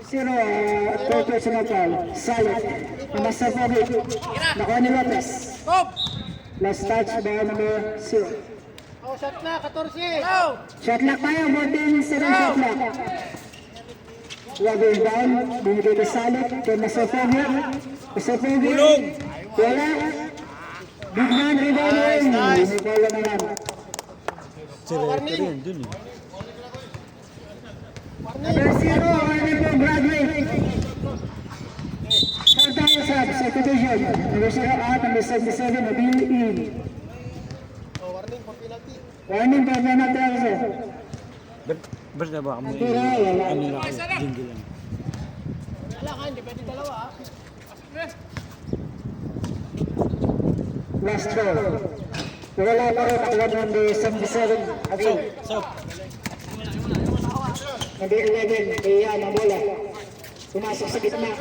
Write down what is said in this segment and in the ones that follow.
Zero, third personal foul. Solid. Master Fabric. Nakuha ni Lopez. Last touch by number 0. Oh, shot na, 14. Shot clock tayo, 14 seconds shot clock. Wag down, binigay kay Solid, kay Master Fabric. Master Fabric. Wala. Big man rebound. Nice. Wala na lang. Warning. Number 0, warning po, Broadway. Four tayo sa substitution. Number 0 out, number 77, Nabil in. Oh, warning for penalty. Warning po, penalty also. Basta ba kami Tira, wala. kanila ko, hindi lang. Wala ka, hindi pwede dalawa ah. Last ball. Wala pa rin ako number 77, Nabil. Number 11, Iyan, ang bola. Pumasok sa gitna.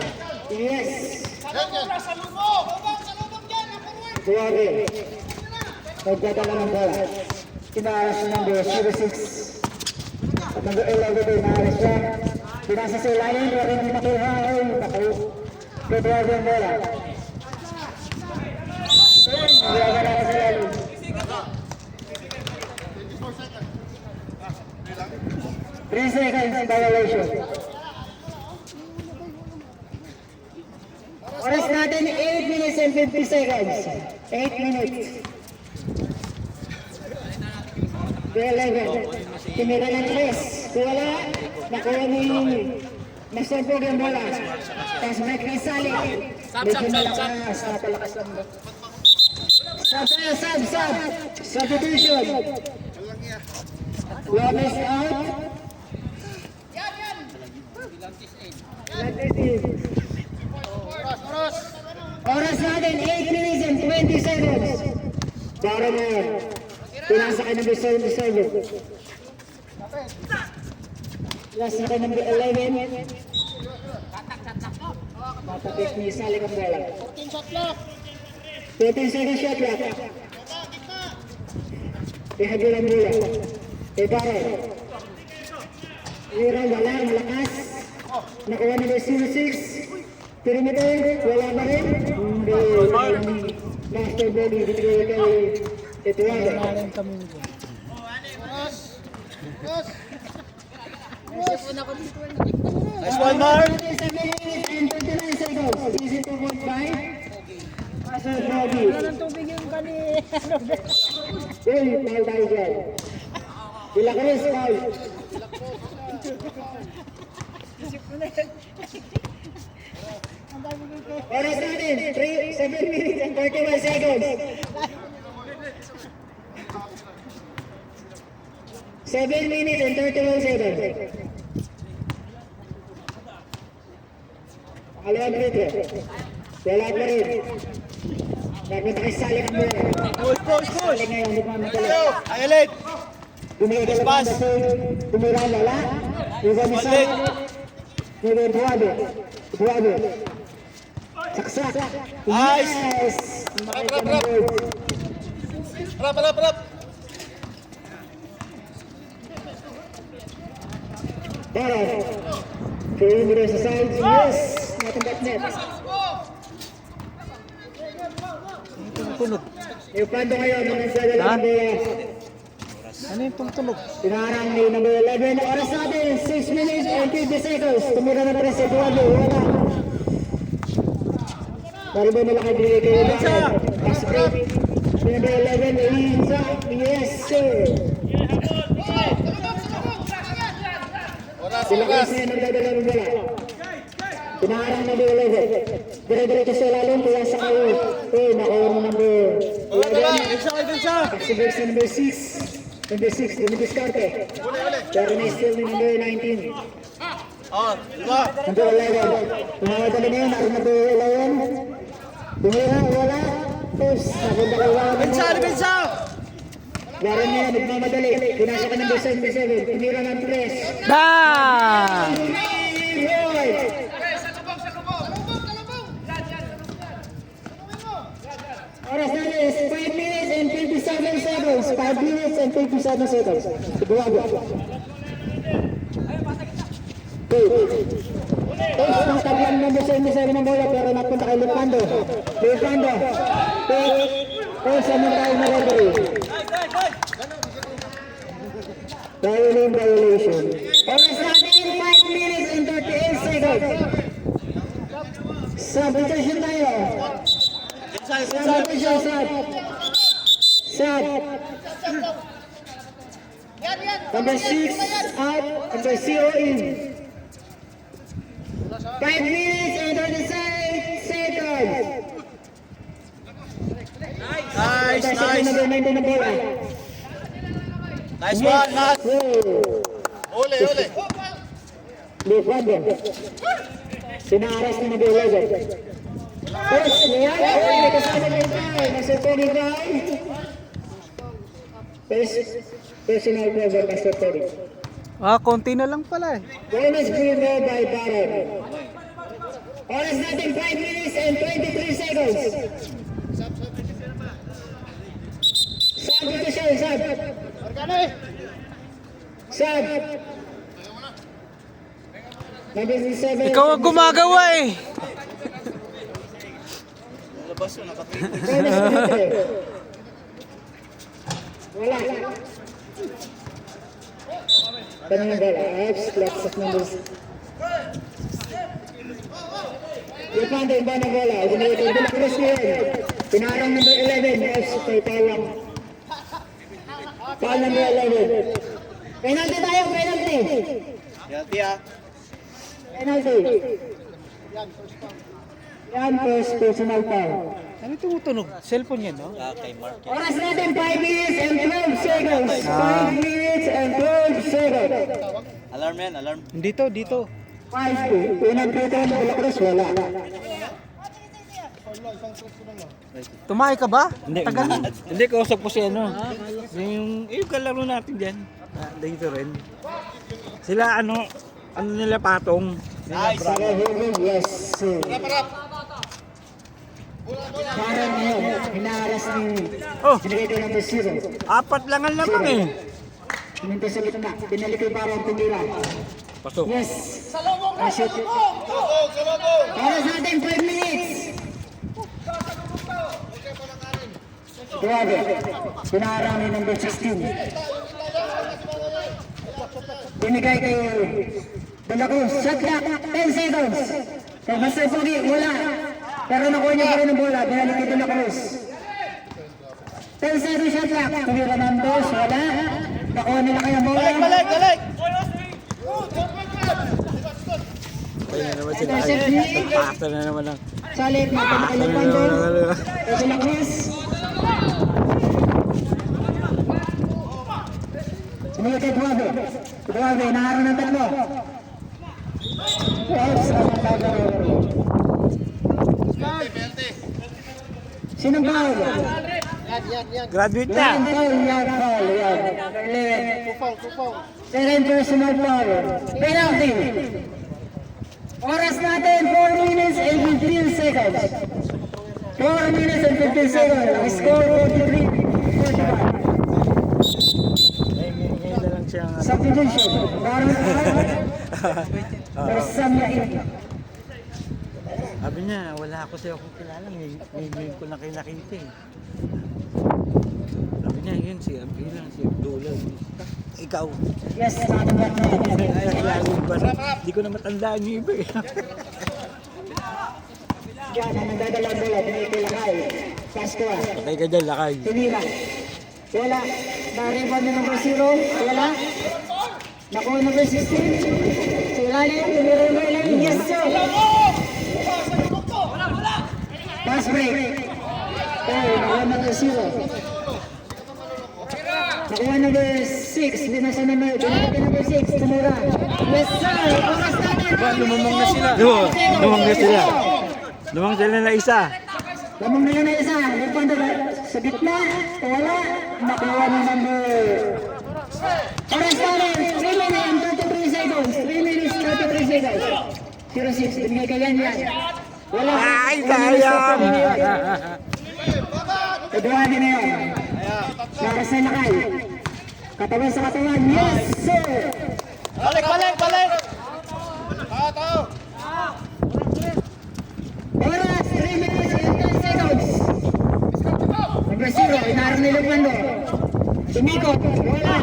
Yes! Sa lubog! Sa lubog dyan! Duwari. Nagdadala ng bola. Pinaaras ng number 06. At number 11 din, naaras siya. Pinasa sa ilalim, pero hindi makuha. Ay, naku. Duwari ang bola. Duwari na sa ilalim. 3 seconds violation. Oras natin 8 minutes and 50 seconds. 8 minutes. The 11. Tumira ng 3. Wala. Nakuha ni Master Pog yung bola. Tapos may Crisali. Medyo malakas. Napalakas lang ba? Sub. Substitution. Lopez out. Oras natin 8 minutes and 20 seconds. Para na yan. Pinasa ka number 77. Last na ka number 11. Matapit ni Salik ang bola. 14 shot clock. 13 seconds shot clock. Ihagil ang bola. Ibarra. Ira, wala, malakas. Nakuha number 06. Perimeter, wala pa rin. Hindi, Master Bobby, binigay kay Etuado. Nice one, Mark. 7 minutes and 29 seconds. Easy 2.5. Master Bobby. Walang tubig yung kani. Uy, mahal tayo dyan. Bila Cruz, mahal. Oras natin, 7 minutes and 31 seconds. 7 minutes and 31 seconds. Pakalawang dito. Wala pa rin. Nakasali ka muna. Push. Sali ngayon, hindi pa matala. Ayelet. Tumira wala. Iba ni Sali. Nire Duado. Saksak. Nice. Yes! Harap. Para. Tumira sa sides. Yes! Natanggap net. Tunog. Yung pando ngayon, mga nagdadala ng bola. Ano yung tumutunog? Pinarang ni number 11. Oras natin, 6 minutes and 50 seconds. Tumira na rin si Eduardo. Wala. Bari ba malaki binigay kayo na? Pass break. Number 11, Elisa. Yes, sir. Sila kasi nagdadala ng bola. Pinarang number 11. Dire-diretso sa lalim, kaya sa kayo. Nakuha mo number 11. Pagsibig sa number 6. Number 6, dumidiskarte. Pero na-steal ni number 19. Number 11. Tumawadali na yun, number 11. Tumira, wala. Tapos, napunta ka wala. Bensa! Laro niya, nagmamadali. Pinasa ka number 77. Tumira ng press. Bang! Roy! Oras na is 5 minutes and 57 seconds. 5 minutes and 57 seconds. Sigurado. Tapos ng tablang number 77 ng bola pero napunta kay Lupando. Lupando. Tapos sa mga tayo na referee. Violation. Oras natin 5 minutes and 38 seconds. Substitution tayo. Substitution, sub. Number 6 out, number 0 in. 5 minutes and 36 seconds. Nice. Number 19 na bola. Nice one, Matt. Uli. Lupando. Sinaras na number 11. First, niyan. May kasama ng tayo. Nasa 25. Personal cover, Master Tori. Konti na lang pala eh. Bonus free throw by Baron. Oras natin 5 minutes and 23 seconds. Substitution, sub. Sub. Number 7. Ikaw ang gumagawa eh. Labas yun, nakatrito. Wala. Tanong bola. X, flex of numbers. Lupando yung bana bola. Ginagawa yung Dela Cruz ngayon. Pinarang number 11. X, kay Palang. Paul number 11. Penalty tayo, penalty. Healthy ah. Penalty. Yan, first personal foul. Ano tumutunog? Cellphone yan, no? Kay Mark. Oras natin 5 minutes and 12 seconds. 5 minutes and 12 seconds. Alarm yan, alarm. Dito. 5-2. Unang dito ng Dela Cruz, wala. Tumakay ka ba? Hindi, Tagal na. hindi kausap ko si ano. Yung kalaro natin diyan. Dito rin. Sila ano nila patong. Nice. Yes, sir. Parang ngayon, hinaharas ng Oh, binigay number 0. 4 lang ang lamang eh. Pininto sa gitna. Binalik ko parang tumira. Pasok. Yes. Shoot. Oras natin 5 minutes. Grabe. Pinaharang ni number 16. Binigay kay Dela Cruz. Shot clock. 10 seconds. Kay Master Pogi, wala. Pero nakuha niya pa rin ang bola. Binalik kay Dela Cruz. 10 seconds shot clock. Tumira ng dos. Wala. Nakuha nila kay ang bola. Balik. Ayun na naman sila. Intercept ni Pasta na naman lang. Salit. Napunta kay Lupando. Kay Dela Cruz. Sumili kay Duave. Duave, naharang ng tatlo. Oops, ang tatlo. Sinong foul? Graduate na. Yan foul. Second personal foul. Penalty. Oras natin, 4 minutes and 15 seconds. 4 minutes and 15 seconds. Ang score, 43-45. Ngayon na lang siya. Substitution. Persam na ito. Sabi niya, wala ako sa'yo kung kilala. Ngayon ko na kayo nakita eh. Sabi niya, yun si Abdullah, si Abdullah. Ikaw. Yes, nakatanggap na. Hindi ko na matandaan yung iba eh. Diyan, ang nagdadalang bola, pinipilakay. Pascua. Patay ka dyan, lakay. Tinira. Wala. Na-rebound na number 0. Wala. Nakuha number 16. So, ilalim. Tinira number 11. Yes, sir. Pass break. Oh, nakuha number 0. Nakuha number 6. Binasa number 6. Tumura. Yes, sir. Oras natin. Lumamang na sila. Lumang sila na isa. Lamang na yun na isa. Lupando sa gitna. Wala. Nakuha ng number. Oras natin. 3 minutes and 33 seconds. 3 minutes 33 seconds. 0-6. Binigay ka yan. Wala. Ay, sayang! Eduardo na yun. Lakas na lakay. Katawan sa katawan. Yes, sir. Balik. Oras, 3 minutes and 10 seconds. Number 0, inaarang ni Lupando. Tumikot, wala.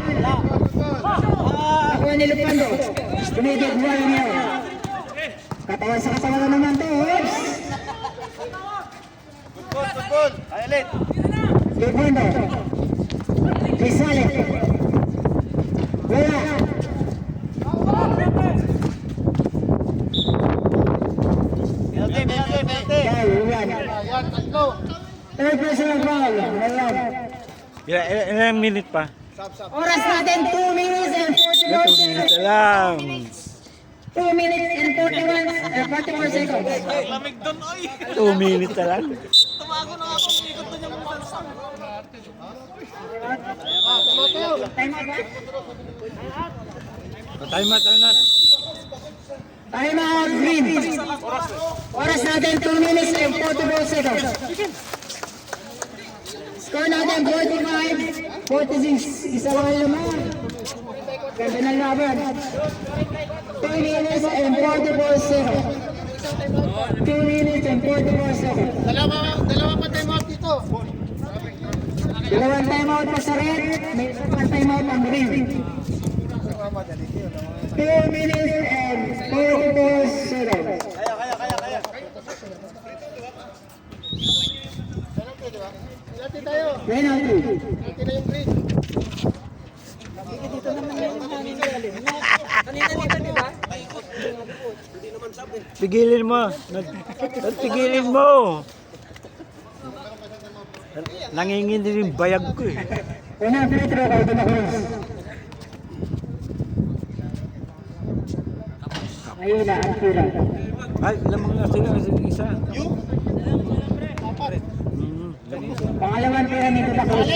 Nakuha ni Lupando. Tumikot, wala niya. Katawan sa katawan na naman to. Oops! Football. Violet. Lupando. Rizales. Wala. Penalty. Foul, yan. Third personal foul. Ayan. Ilang minute pa? Oras natin, 2 minutes and 41 2 minutes seconds. lang. 2 minutes and 41 seconds. 2 minutes na lang. Time out ba? Time out. Time out, green. Oras natin, 2 minutes and 44 seconds. Score natin, 45, 46. Isa lang naman. Ganda ng laban. 2 minutes and 44 seconds. 2 minutes and 44 seconds. Dalawa pa time out dito. Dalawang time out pa sa red, may isang time out ang green. 2 minutes and 44 seconds. Kaya. Penalty. Pigilin mo. Pigilin mo. Nangingin din yung bayag ko eh. Unang free throw kay Dumacruz. Ayun na, ang tira. Ay, lamang na sila. Isa. Pangalawang tira ni Dumacruz.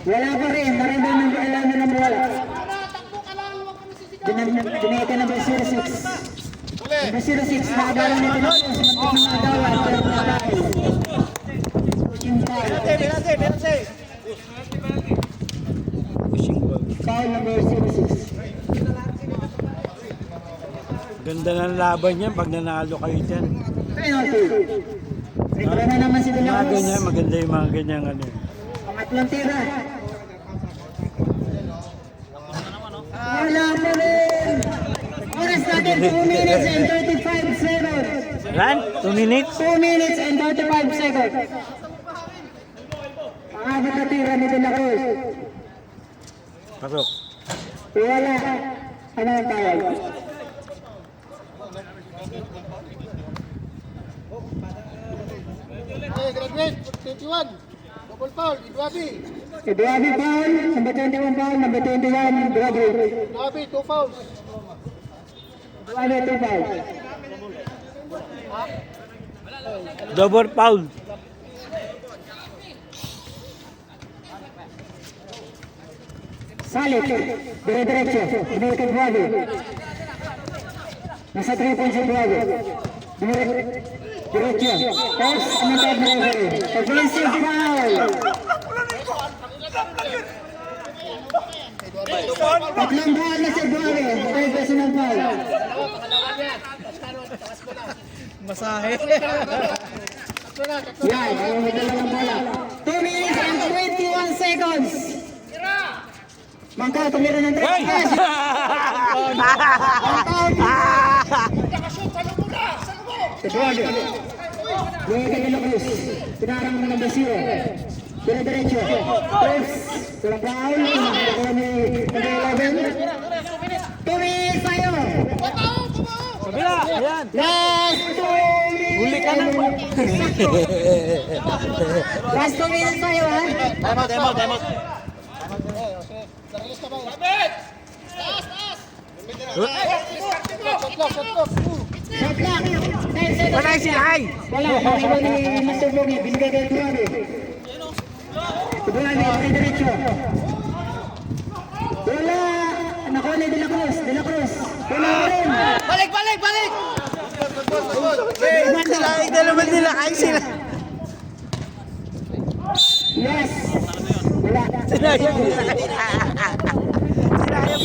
Wala pa rin, narinig ng kailangan ng bola. Dinayta number 06. Number 06, nakagalang ni Dumacruz. Mantik ng agawan, pero nakagalang. Penalty. Pushing ball. Foul number 06. Ganda ng laban niya pag nanalo kayo dyan. Penalty. Tira na naman si Mga Dumacruz. ganyan, maganda yung mga ganyan ano. Pangatlong tira. Wala pa rin. Oras natin, 2 minutes and 35 seconds. Ran, 2 minutes. 2 minutes and 35 seconds. Pangapat na tira ni Dumacruz. Pasok. Wala. Ano ang tawag? Graduate. 21. Double foul. Idwabi. Eduardo foul, number 21 foul, number 21, Eduardo. Idwabi. 2 fouls. Eduardo 2 foul. Double foul. Salit, dire-diretso, American Eduardo. Nasa 3 points si Eduardo. Diretso, pass, another referee. Offensive foul. Tatlong foul na si Eduardo, 5 personal foul. Yan, ayaw mo dalawang bola. 2 minutes and 21 seconds. Mangka, tumira ng 3 points. Eduardo. Luego kay Dumacruz. Pinarang ng number 0. Dire-diretso. Press. Walang foul. Nakuha ni number 11. 2 minutes tayo. Kabila, ayan. Last 2 minutes. Huli ka na. Last 2 minutes tayo, ha? Time out. Shot clock. 10 seconds. Wala si Ay. Wala. Naiwan ni Master Bogi. Binigay kay Eduardo. Eduardo, dire-diretso. Wala. Nakuha ni De La Cruz. Wala rin. Balik! Dalaman nila ay sila. Yes. Wala. Sinayang. Sinayang.